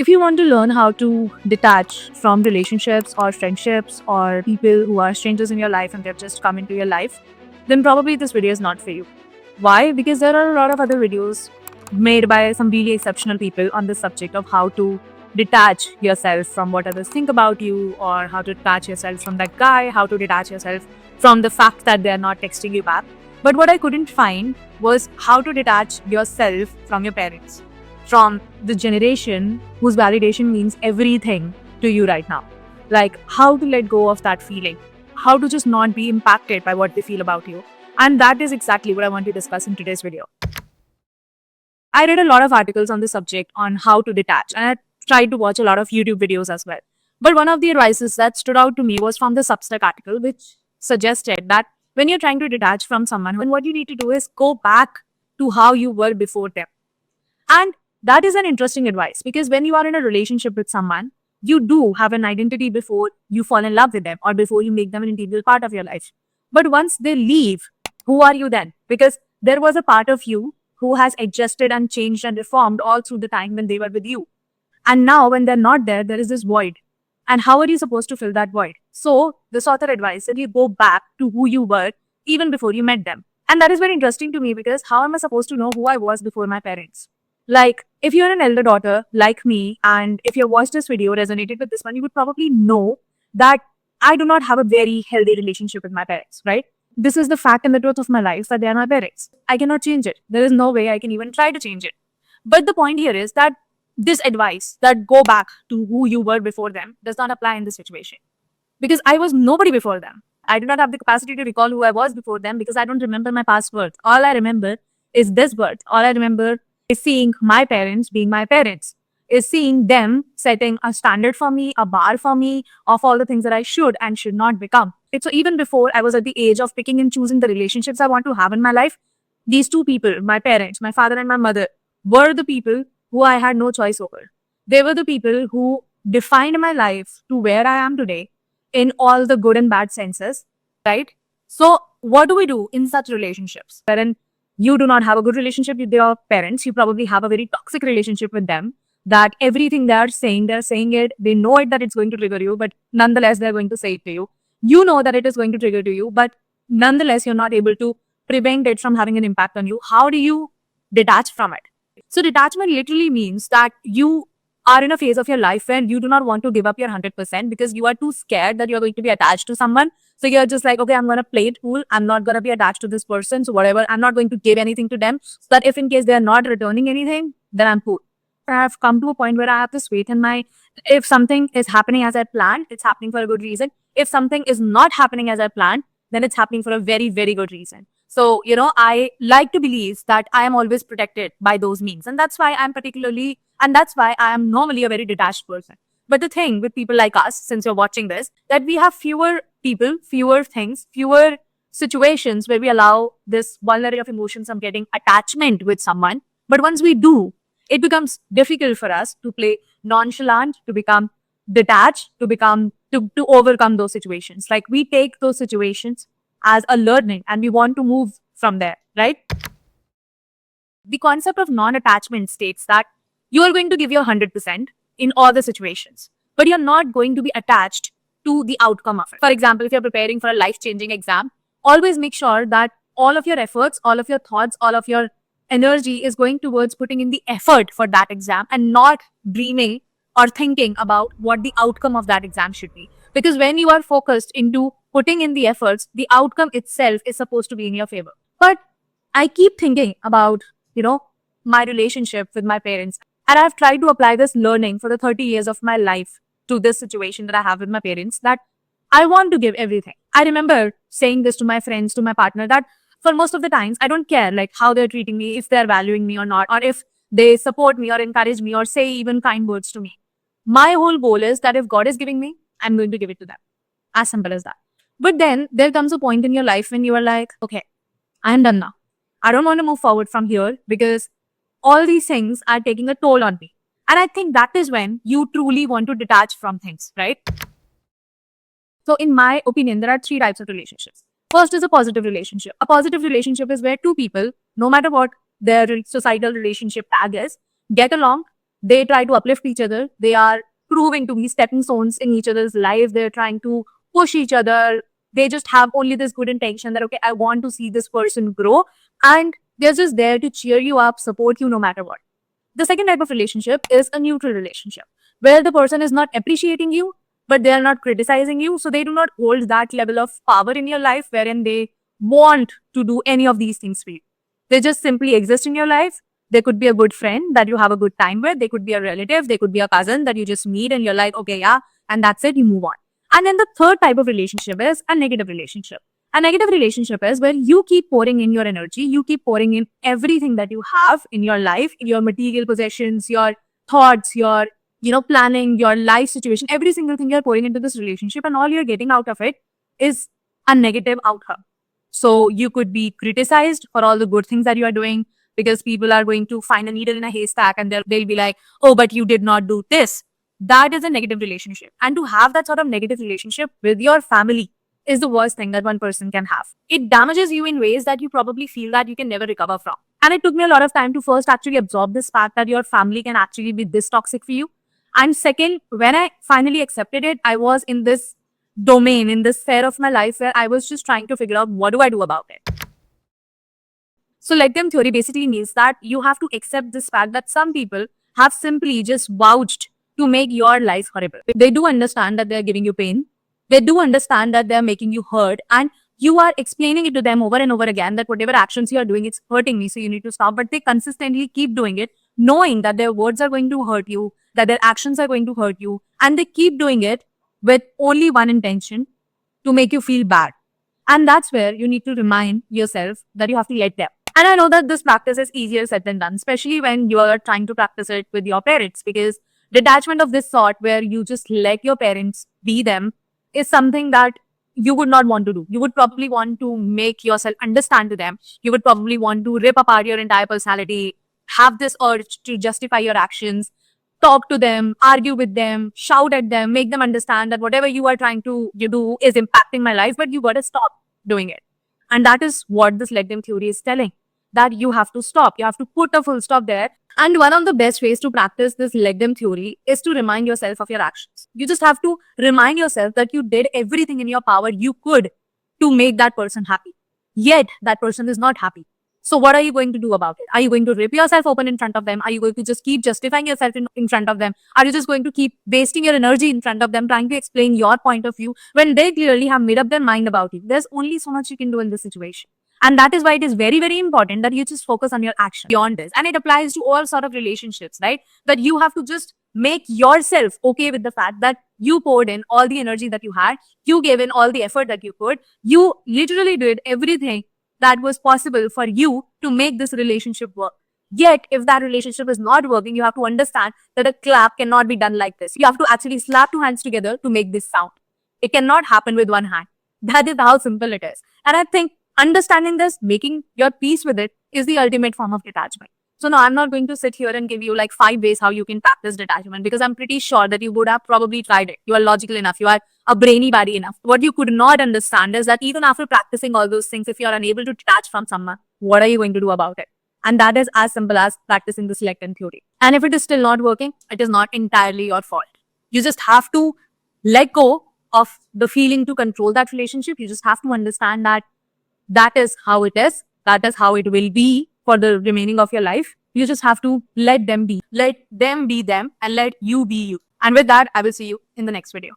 If you want to learn how to detach from relationships or friendships or people who are strangers in your life and they've just come into your life, then probably this video is not for you. Why? Because there are a lot of other videos made by some really exceptional people on the subject of how to detach yourself from what others think about you, or how to detach yourself from that guy, how to detach yourself from the fact that they're not texting you back. But what I couldn't find was how to detach yourself from your parents, from the generation whose validation means everything to you right now. Like how to let go of that feeling, how to just not be impacted by what they feel about you. And that is exactly what I want to discuss in today's video. I read a lot of articles on the subject on how to detach, and I tried to watch a lot of YouTube videos as well. But one of the advices that stood out to me was from the Substack article, which suggested that when you're trying to detach from someone, what you need to do is go back to how you were before them. And that is an interesting advice because when you are in a relationship with someone, you do have an identity before you fall in love with them or before you make them an integral part of your life. But once they leave, who are you then? Because there was a part of you who has adjusted and changed and reformed all through the time when they were with you. And now, when they're not there, there is this void. And how are you supposed to fill that void? So, this author advised that you go back to who you were even before you met them. And that is very interesting to me because how am I supposed to know who I was before my parents? Like, if you're an elder daughter like me, and if you watched this video, resonated with this one, you would probably know that I do not have a very healthy relationship with my parents, right? This is the fact and the truth of my life that they are my parents. I cannot change it. There is no way I can even try to change it. But the point here is that this advice that go back to who you were before them does not apply in this situation. Because I was nobody before them. I do not have the capacity to recall who I was before them because I don't remember my past birth. All I remember is this birth. All I remember is seeing my parents being my parents, is seeing them setting a standard for me, a bar for me of all the things that I should and should not become. So even before I was at the age of picking and choosing the relationships I want to have in my life, these two people, my parents, my father and my mother, were the people who I had no choice over. They were the people who defined my life to where I am today in all the good and bad senses, right? So, what do we do in such relationships? Wherein you do not have a good relationship with your parents, you probably have a very toxic relationship with them. That everything they're saying it, they know it that it's going to trigger you, but nonetheless, they're going to say it to you. You know that it is going to trigger to you, but nonetheless, you're not able to prevent it from having an impact on you. How do you detach from it? So, detachment literally means that you are in a phase of your life where you do not want to give up your 100% because you are too scared that you're going to be attached to someone. So you're just like, okay, I'm going to play it cool. I'm not going to be attached to this person. So whatever, I'm not going to give anything to them. So that if in case they're not returning anything, then I'm cool. I have come to a point where I have this weight in my, if something is happening as I planned, it's happening for a good reason. If something is not happening as I planned, then it's happening for a very, very good reason. So, I like to believe that I am always protected by those means. And that's why and that's why I am normally a very detached person. But the thing with people like us, since you're watching this, that we have fewer people, fewer things, fewer situations where we allow this vulnerability of emotions from getting attachment with someone. But once we do, it becomes difficult for us to play nonchalant, to become detached, to overcome those situations. Like we take those situations as a learning and we want to move from there, right? The concept of non-attachment states that you are going to give your 100% in all the situations, but you're not going to be attached to the outcome of it. For example, if you're preparing for a life-changing exam, always make sure that all of your efforts, all of your thoughts, all of your energy is going towards putting in the effort for that exam and not dreaming or thinking about what the outcome of that exam should be. Because when you are focused into putting in the efforts, the outcome itself is supposed to be in your favor. But I keep thinking about, my relationship with my parents. And I've tried to apply this learning for the 30 years of my life to this situation that I have with my parents, that I want to give everything. I remember saying this to my friends, to my partner, that for most of the times, I don't care like how they're treating me, if they're valuing me or not, or if they support me or encourage me or say even kind words to me. My whole goal is that if God is giving me, I'm going to give it to them. As simple as that. But then there comes a point in your life when you are like, okay, I am done now. I don't want to move forward from here because all these things are taking a toll on me. And I think that is when you truly want to detach from things, right? So, in my opinion, there are three types of relationships. First is a positive relationship. A positive relationship is where two people, no matter what their societal relationship tag is, get along, They try to uplift each other. They are proving to be stepping stones in each other's life. They're trying to push each other. They just have only this good intention that, okay, I want to see this person grow. And they're just there to cheer you up, support you no matter what. The second type of relationship is a neutral relationship where the person is not appreciating you, but they are not criticizing you. So they do not hold that level of power in your life wherein they want to do any of these things for you. They just simply exist in your life. They could be a good friend that you have a good time with. They could be a relative. They could be a cousin that you just meet and you're like, okay, yeah, and that's it, you move on. And then the third type of relationship is a negative relationship. A negative relationship is where you keep pouring in your energy, you keep pouring in everything that you have in your life, in your material possessions, your thoughts, your planning, your life situation, every single thing you're pouring into this relationship, and all you're getting out of it is a negative outcome. So you could be criticized for all the good things that you are doing because people are going to find a needle in a haystack and they'll be like, oh, but you did not do this. That is a negative relationship. And to have that sort of negative relationship with your family is the worst thing that one person can have. It damages you in ways that you probably feel that you can never recover from. And it took me a lot of time to first actually absorb this fact that your family can actually be this toxic for you. And second, when I finally accepted it, I was in this domain, in this sphere of my life where I was just trying to figure out what do I do about it. So let them theory basically means that you have to accept this fact that some people have simply just vouched to make your life horrible. They do understand that they're giving you pain. They do understand that they're making you hurt, and you are explaining it to them over and over again that whatever actions you are doing, it's hurting me, so you need to stop. But they consistently keep doing it, knowing that their words are going to hurt you, that their actions are going to hurt you, and they keep doing it with only one intention, to make you feel bad. And that's where you need to remind yourself that you have to let them. And I know that this practice is easier said than done, especially when you are trying to practice it with your parents, because detachment of this sort, where you just let your parents be them, is something that you would not want to do. You would probably want to make yourself understand to them. You would probably want to rip apart your entire personality, have this urge to justify your actions, talk to them, argue with them, shout at them, make them understand that whatever you are trying to do is impacting my life, but you got to stop doing it. And that is what this let them theory is telling, that you have to stop. You have to put a full stop there. And one of the best ways to practice this let them theory is to remind yourself of your actions. You just have to remind yourself that you did everything in your power you could to make that person happy. Yet that person is not happy. So what are you going to do about it? Are you going to rip yourself open in front of them? Are you going to just keep justifying yourself in front of them? Are you just going to keep wasting your energy in front of them, trying to explain your point of view when they clearly have made up their mind about it? There's only so much you can do in this situation. And that is why it is very, very important that you just focus on your action beyond this. And it applies to all sort of relationships, right? That you have to just make yourself okay with the fact that you poured in all the energy that you had, you gave in all the effort that you could, you literally did everything that was possible for you to make this relationship work. Yet, if that relationship is not working, you have to understand that a clap cannot be done like this. You have to actually slap two hands together to make this sound. It cannot happen with one hand. That is how simple it is. And I think understanding this, making your peace with it, is the ultimate form of detachment. So now I'm not going to sit here and give you like 5 ways how you can practice detachment, because I'm pretty sure that you would have probably tried it. You are logical enough. You are a brainy body enough. What you could not understand is that even after practicing all those things, if you are unable to detach from someone, what are you going to do about it? And that is as simple as practicing the select and theory. And if it is still not working, it is not entirely your fault. You just have to let go of the feeling to control that relationship. You just have to understand that that is how it is. That is how it will be for the remaining of your life. You just have to let them be. Let them be them and let you be you. And with that, I will see you in the next video.